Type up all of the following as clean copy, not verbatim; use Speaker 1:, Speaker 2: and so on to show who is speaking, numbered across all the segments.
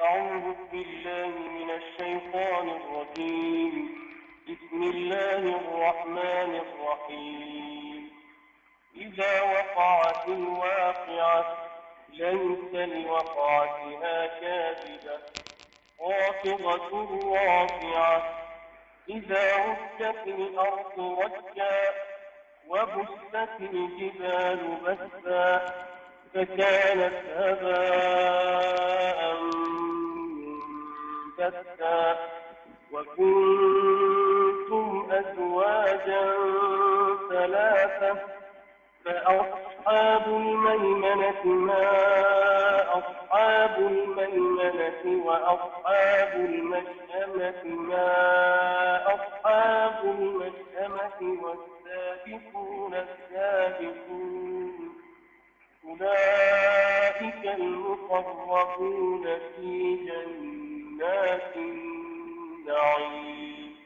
Speaker 1: أعوذ بالله من الشيطان الرجيم. بسم الله الرحمن الرحيم. إذا وقعت الواقعة ليس لوقعتها كاذبة خافضة رافعة. إذا رجت الأرض رجا وبست الجبال بسا فكانت هباء منبثا وكنتم أزواجا ثلاثة فأصحاب الميمنة ما أصحاب الميمنة وأصحاب المشأمة ما أصحاب المشأمة والسابقون السابقون أولئك المقربون في جنات النعيم.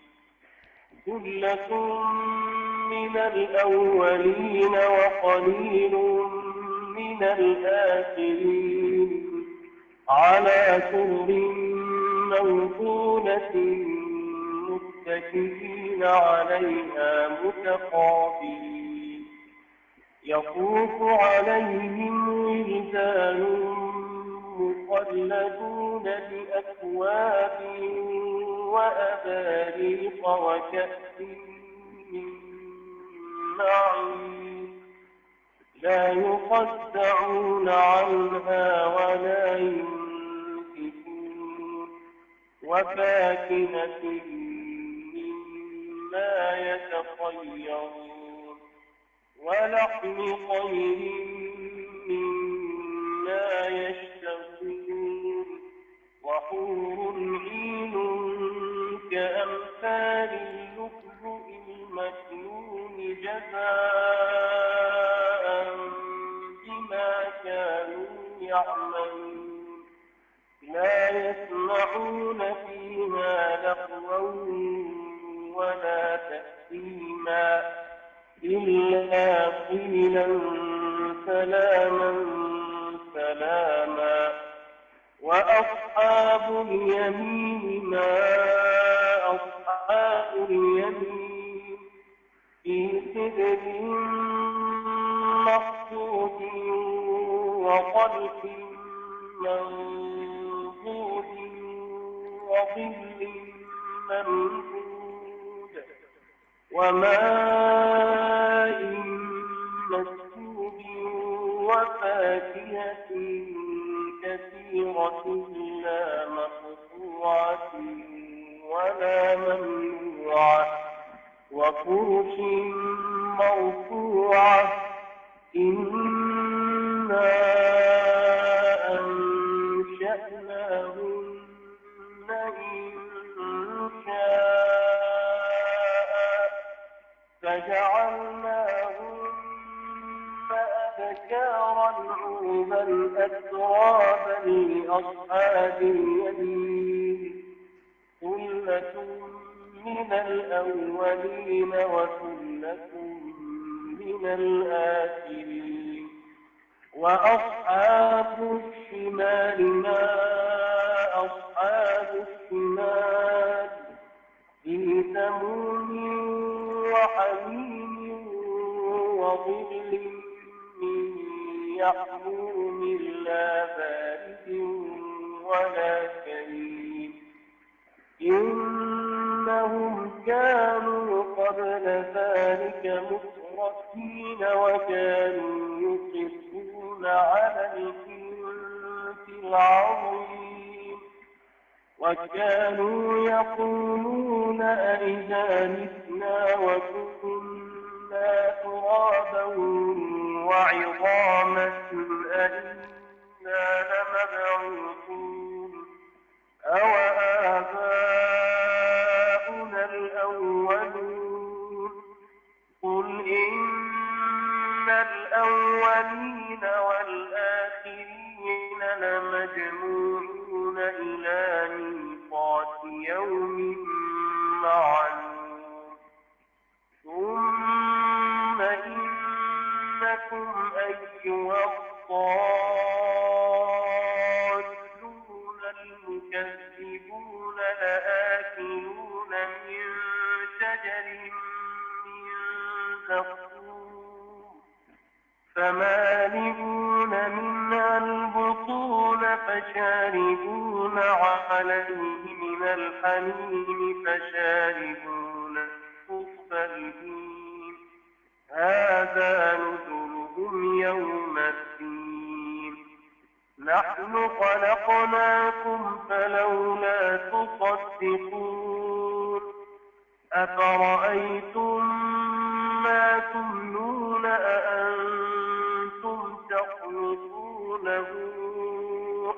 Speaker 1: ثلة من الأولين وقليل من الآخرين على سرر موضونة متكئين عليها متقابلين يطوف عليهم ولدان مخلدون بأكواب وأباريق وكأس من معين لا يصدعون عنها ولا ينزفون وفاكهة مما يتخيرون ولحم طير مما يشتهون وحور عين كأمثال اللؤلؤ المكنون جزاء بما كانوا يعملون لا يسمعون فيها لغوا ولا تأثيما إلا قيلا سلاما سلاما. وأصحاب اليمين ما أصحاب اليمين في سدر مخضود وطلح منضود وظل ممدود وماء مسكوب وفاكهة كثيرة لا مقطوعة ولا ممنوعة وفرش مرفوعة إنا أنشأناهن إنشاء فجعلناهن أبكارا عربا أترابا لأصحاب اليمين ثلة من الأولين وثلة من الآخرين. وأصحاب الشمال ما أصحاب الشمال في سموم وحميم وظل من يحموم لا بارد ولا كريم إنهم كانوا قبل ذلك مترفين وكانوا يصرون على الحنث العظيم وكانوا يقولون أئذا متنا وكنا ترابا وعظاما أئنا لمبعوثون أوآباؤنا الأولون قل إن الأولين والآخرين لمجموعون إلى ميقات يوم معلوم ثم إنكم أيها الضالون فشاربون عليه من الحميم فشاربون شرب الهيم هذا نزلهم يوم الدين نحن خلقناكم فلولا تصدقون أفرأيتم ما تمنون أأنتم تخلقونه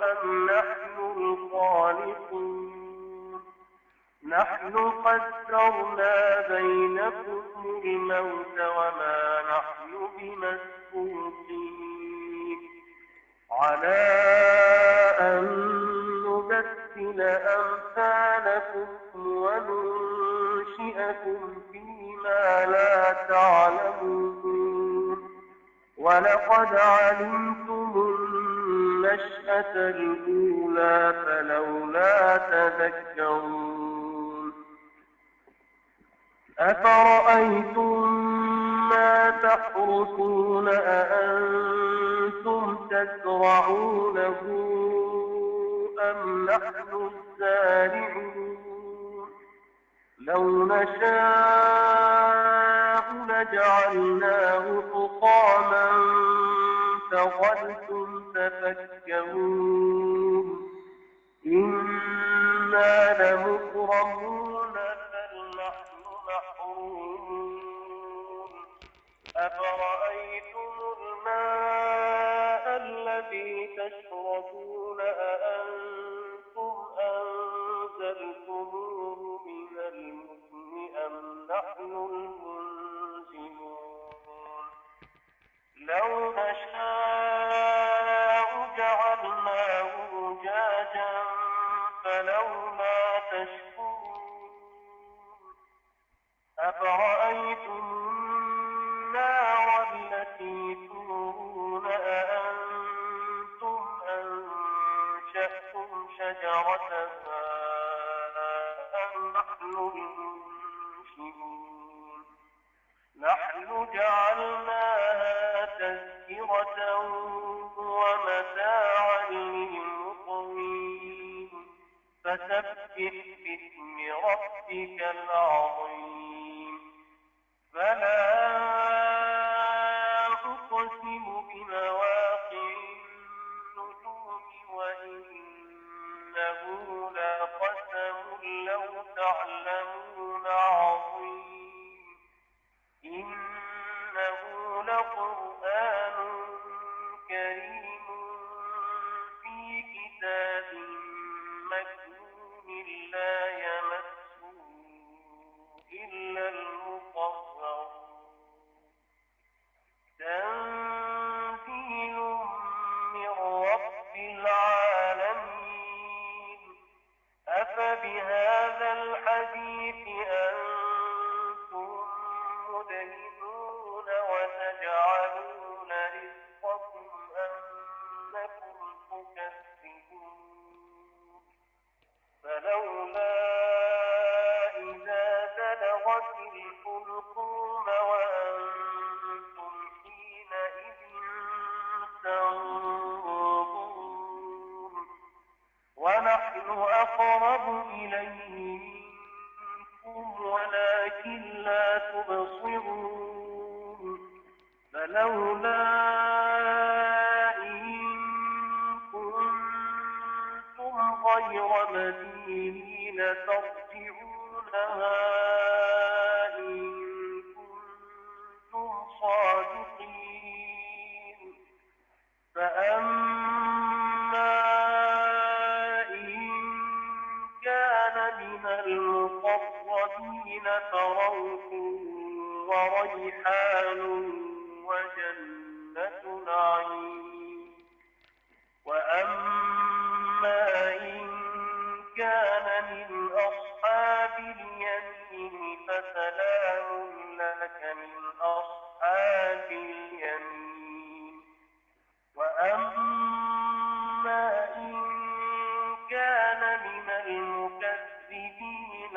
Speaker 1: أم نحن الخالقون نحن قدرنا بينكم الموت وما نحن بمسبوقين على أن نبدل أمثالكم وننشئكم فيما لا تعلمون ولقد علمتم النشأة الأولى فلولا تذكرون أفرأيتم ما تحرثون أأنتم تزرعونه أم نحن الزارعون لو نشاء لجعلناه حطاما فظلتم تفكرون إنا لمكرمون بل نحن محرومون أفرأيتم الماء الذي تشربون أأنتم أنزلتموه من المزن أم نحن المنزلون لو نشاء جعلناه أجاجا فلولا تشكرون أفرأيتم النار التي تورون أأنتم أنشأتم شجرتها أم نحن المنشئون نحن جعلناها تذكرة ومتاعا للمقوين فسبح باسم ربك العظيم فلا أقسم بمواقع النجوم وإنه لقسم لو تعلمون عظيم إنه لقرآن كريم في كتاب مكنون لا يمسه إلا المطهرون تنزيل من رب العالمين أفبهذا الحديث أنتم مدهنون وتجعلون رزقكم أنكم تكذبون فلولا إذا بلغت الحلقوم وأنتم حينئذ تنظرون ونحن أقرب إليه منكم ولكن لا تبصرون فلولا إن كنتم غير مدينين ترجعونها إن كنتم صادقين فأما إن كان من المقربين فروح وريحان وجنة نعيم وأما إن كان من أصحاب اليمين فسلام لك من أصحاب اليمين وأما إن كان من المكذبين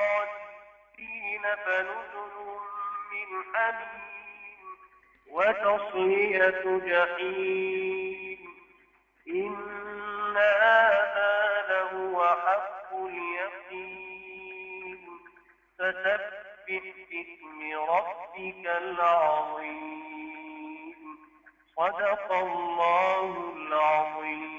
Speaker 1: الضالين فنزل من حميم وتصلية جحيم إن هذا لهو حق اليقين فسبح باسم ربك العظيم صدق الله العظيم.